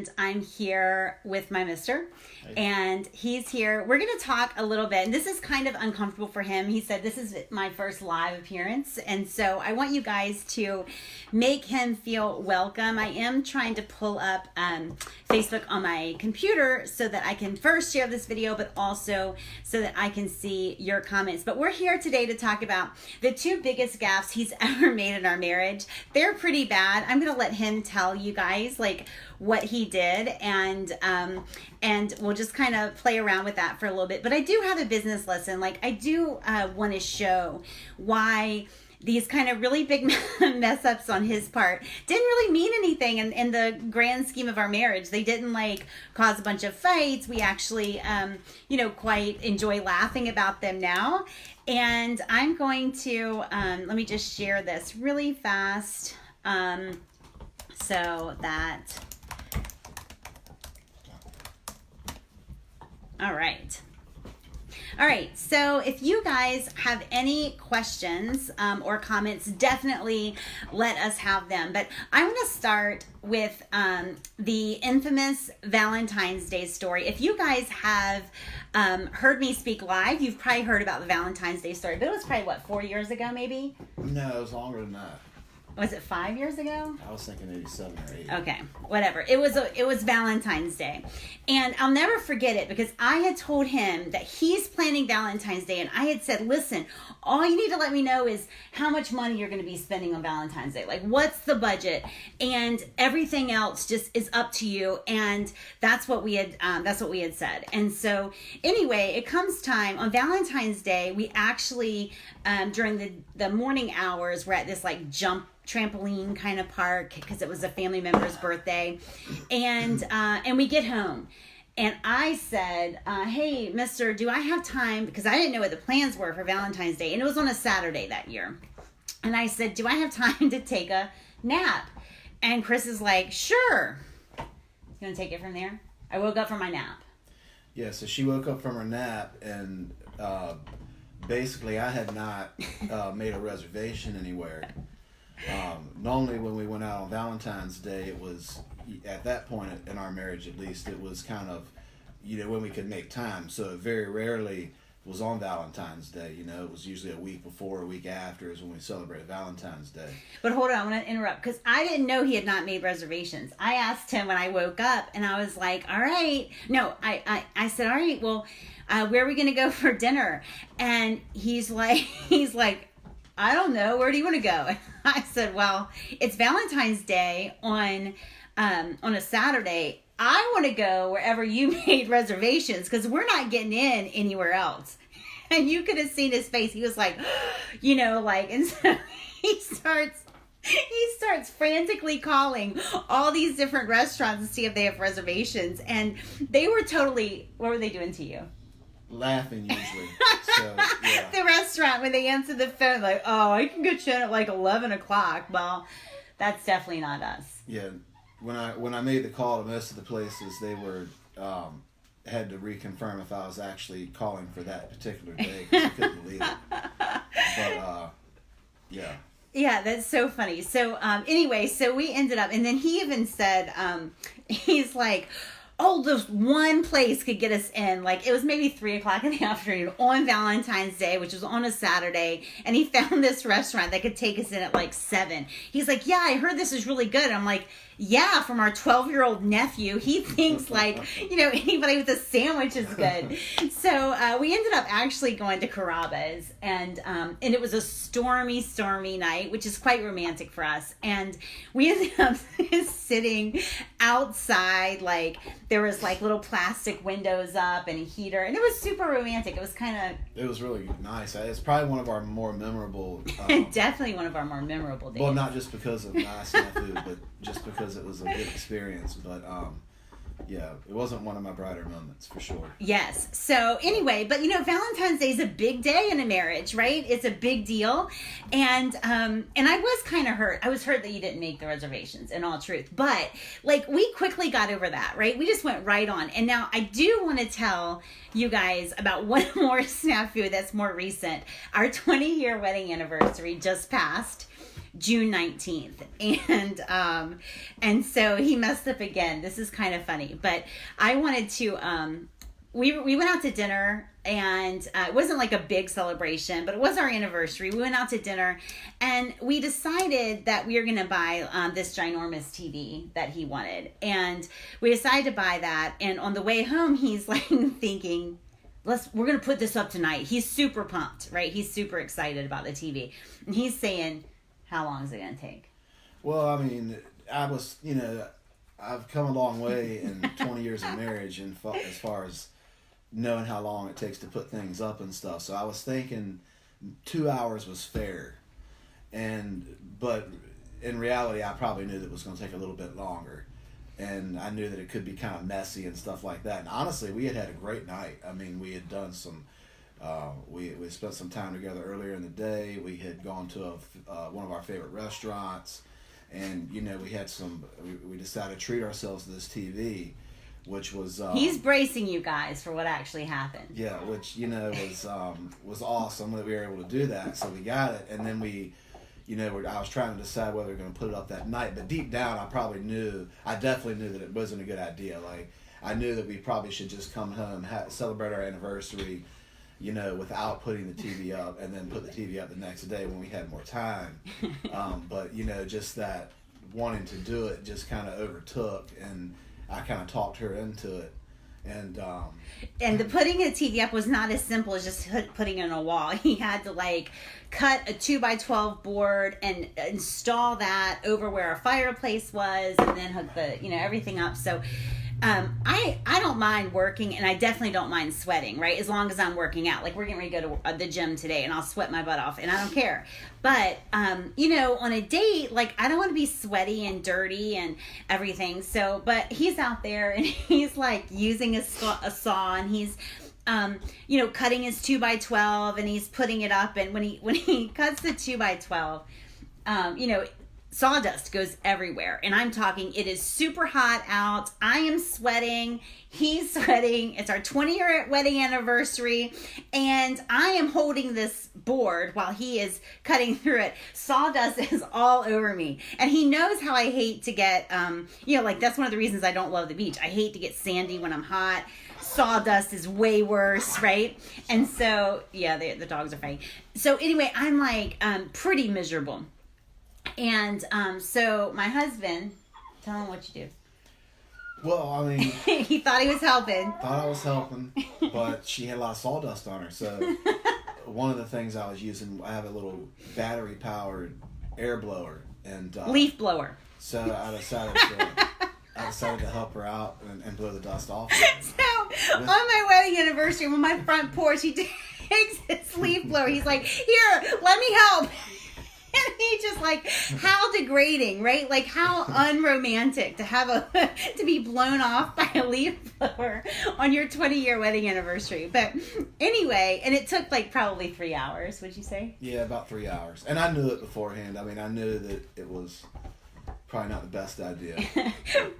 and I'm here with my mister, and he's here. We're going to talk a little bit, and this is kind of uncomfortable for him. He said this is my first live appearance, and so I want you guys to make him feel welcome. I am trying to pull up Facebook on my computer so that I can first share this video, but also so that I can see your comments. But we're here today to talk about the two biggest gaffes he's ever made in our marriage. They're pretty bad. I'm going to let him tell you guys like what he did, and we'll just kind of play around with that for a little bit. But I do have a business lesson. Like, I do want to show why these kind of really big mess ups on his part didn't really mean anything in the grand scheme of our marriage. They didn't like cause a bunch of fights. We actually, quite enjoy laughing about them now. And I'm going to, let me just share this really fast so that, all right. All right, so if you guys have any questions or comments, definitely let us have them. But I want to start with the infamous Valentine's Day story. If you guys have heard me speak live, you've probably heard about the Valentine's Day story. But it was probably, 4 years ago maybe? No, it was longer than that. Was it 5 years ago? I was thinking maybe 7 or 8. Okay, whatever. It was Valentine's Day. And I'll never forget it because I had told him that he's planning Valentine's Day, and I had said, listen, all you need to let me know is how much money you're going to be spending on Valentine's Day. Like, what's the budget? And everything else just is up to you. And that's what we had said. And so anyway, it comes time on Valentine's Day, we actually during the morning hours, we're at this like trampoline kind of park because it was a family member's birthday, and we get home, and I said, hey mister, do I have time, because I didn't know what the plans were for Valentine's Day, and it was on a Saturday that year, and I said, do I have time to take a nap? And Chris is like, sure. You want to take it from there? I woke up from my nap. Yeah, so she woke up from her nap, and basically I had not made a reservation anywhere. Normally when we went out on Valentine's Day, it was, at that point in our marriage at least, it was kind of, when we could make time. So it very rarely was on Valentine's Day. It was usually a week before, a week after is when we celebrated Valentine's Day. But hold on, I want to interrupt because I didn't know he had not made reservations. I asked him when I woke up, and I was like, all right. No, I said, all right, well, where are we going to go for dinner? And he's like, I don't know. Where do you want to go? I said, well, it's Valentine's Day on a Saturday. I want to go wherever you made reservations because we're not getting in anywhere else. And you could have seen his face. He was like, and so he starts frantically calling all these different restaurants to see if they have reservations. And they were totally, what were they doing to you? Laughing usually. So, yeah. The restaurant, when they answer the phone, like, oh, I can get you in at like 11 o'clock. Well, that's definitely not us. Yeah. When I made the call to most of the places, they were had to reconfirm if I was actually calling for that particular day because I couldn't believe it. But yeah. Yeah, that's so funny. So anyway, so we ended up, and then he even said, he's like, oh, this one place could get us in. Like, it was maybe 3 o'clock in the afternoon on Valentine's Day, which was on a Saturday. And he found this restaurant that could take us in at like 7. He's like, yeah, I heard this is really good. And I'm like, yeah, from our 12-year-old nephew. He thinks like, anybody with a sandwich is good. So we ended up actually going to Carrabba's, and it was a stormy night, which is quite romantic for us. And we ended up sitting outside, like there was like little plastic windows up and a heater, and it was super romantic. It was really nice. It's probably one of our more memorable. Definitely one of our more memorable days. Well, not just because of nice food, but just because it was a good experience. But yeah, it wasn't one of my brighter moments for sure. Yes. So anyway, but Valentine's Day is a big day in a marriage, right? It's a big deal. And I was kind of hurt. I was hurt that you didn't make the reservations, in all truth. But like, we quickly got over that, right? We just went right on. And now I do want to tell you guys about one more snafu that's more recent. Our 20-year wedding anniversary just passed. June 19th. And so he messed up again. This is kind of funny, but I wanted to, we went out to dinner, and it wasn't like a big celebration, but it was our anniversary. We went out to dinner, and we decided that we were going to buy this ginormous TV that he wanted. And we decided to buy that. And on the way home, he's like thinking, we're going to put this up tonight. He's super pumped, right? He's super excited about the TV. And he's saying, how long is it going to take? Well, I mean, I've come a long way in 20 years of marriage, and as far as knowing how long it takes to put things up and stuff. So I was thinking 2 hours was fair. But in reality, I probably knew that it was going to take a little bit longer. And I knew that it could be kind of messy and stuff like that. And honestly, we had a great night. I mean, we had done some, we spent some time together earlier in the day. We had gone to one of our favorite restaurants. And, we had we decided to treat ourselves to this TV, which was he's bracing you guys for what actually happened. Yeah, which was awesome that we were able to do that. So we got it, and then I was trying to decide whether we were going to put it up that night. But deep down, I definitely knew that it wasn't a good idea. Like, I knew that we probably should just come home, celebrate our anniversary, without putting the TV up, and then put the TV up the next day when we had more time. But just that wanting to do it just kind of overtook, and I kind of talked her into it. And the putting a TV up was not as simple as just putting it on a wall. He had to cut a 2x12 board and install that over where our fireplace was, and then hook the everything up. So I don't mind working, and I definitely don't mind sweating, right? As long as I'm working out. Like, we're getting ready to go to the gym today, and I'll sweat my butt off, and I don't care. But, on a date, I don't want to be sweaty and dirty and everything. So, but he's out there, and he's, using a saw, and he's, cutting his 2x12, and he's putting it up. And when he cuts the 2x12, sawdust goes everywhere, and I'm talking, it is super hot out. I am sweating. He's sweating. It's our 20-year wedding anniversary, and I am holding this board while he is cutting through it. Sawdust is all over me, and he knows how I hate to get, that's one of the reasons I don't love the beach. I hate to get sandy when I'm hot. Sawdust is way worse, right? And so, yeah, the dogs are fighting. So anyway, I'm pretty miserable. And so my husband, tell him what you do. Well, I mean, he thought he was helping. Thought I was helping, but she had a lot of sawdust on her. So one of the things I was using, I have a little battery-powered air blower and leaf blower. So I decided to help her out and blow the dust off. So on my wedding anniversary, on my front porch, he takes his leaf blower. He's like, "Here, let me help." And he just how degrading, right? How unromantic to be blown off by a leaf blower on your 20-year wedding anniversary. But anyway, and it took probably 3 hours, would you say? Yeah, about 3 hours. And I knew it beforehand. I mean, I knew that it was probably not the best idea.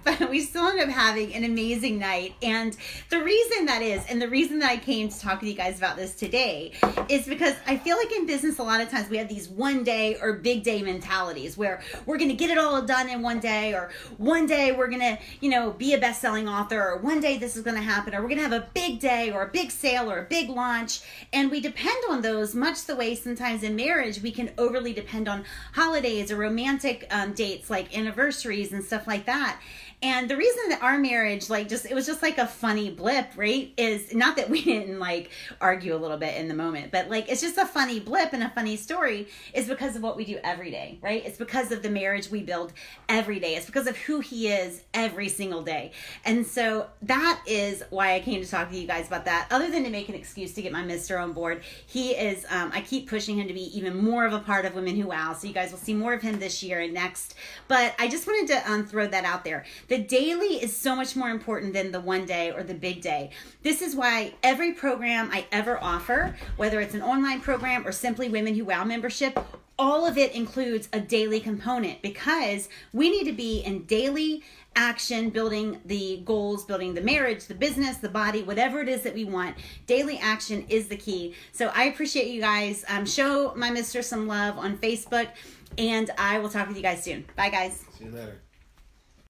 But we still ended up having an amazing night. And the reason that is, and the reason that I came to talk with you guys about this today, is because I feel like in business a lot of times we have these one day or big day mentalities where we're going to get it all done in one day, or one day we're going to, be a best-selling author, or one day this is going to happen, or we're going to have a big day or a big sale or a big launch. And we depend on those much the way sometimes in marriage we can overly depend on holidays or romantic dates like anniversaries and stuff like that. And the reason that our marriage, it was just a funny blip, right? Is not that we didn't argue a little bit in the moment, but it's just a funny blip and a funny story, is because of what we do every day, right? It's because of the marriage we build every day. It's because of who he is every single day. And so that is why I came to talk to you guys about that, other than to make an excuse to get my mister on board. He is, I keep pushing him to be even more of a part of Women Who Wow. So you guys will see more of him this year and next. But I just wanted to throw that out there. The daily is so much more important than the one day or the big day. This is why every program I ever offer, whether it's an online program or simply Women Who Wow membership, all of it includes a daily component, because we need to be in daily action, building the goals, building the marriage, the business, the body, whatever it is that we want. Daily action is the key. So I appreciate you guys. Show my mister some love on Facebook. And I will talk with you guys soon. Bye, guys. See you later.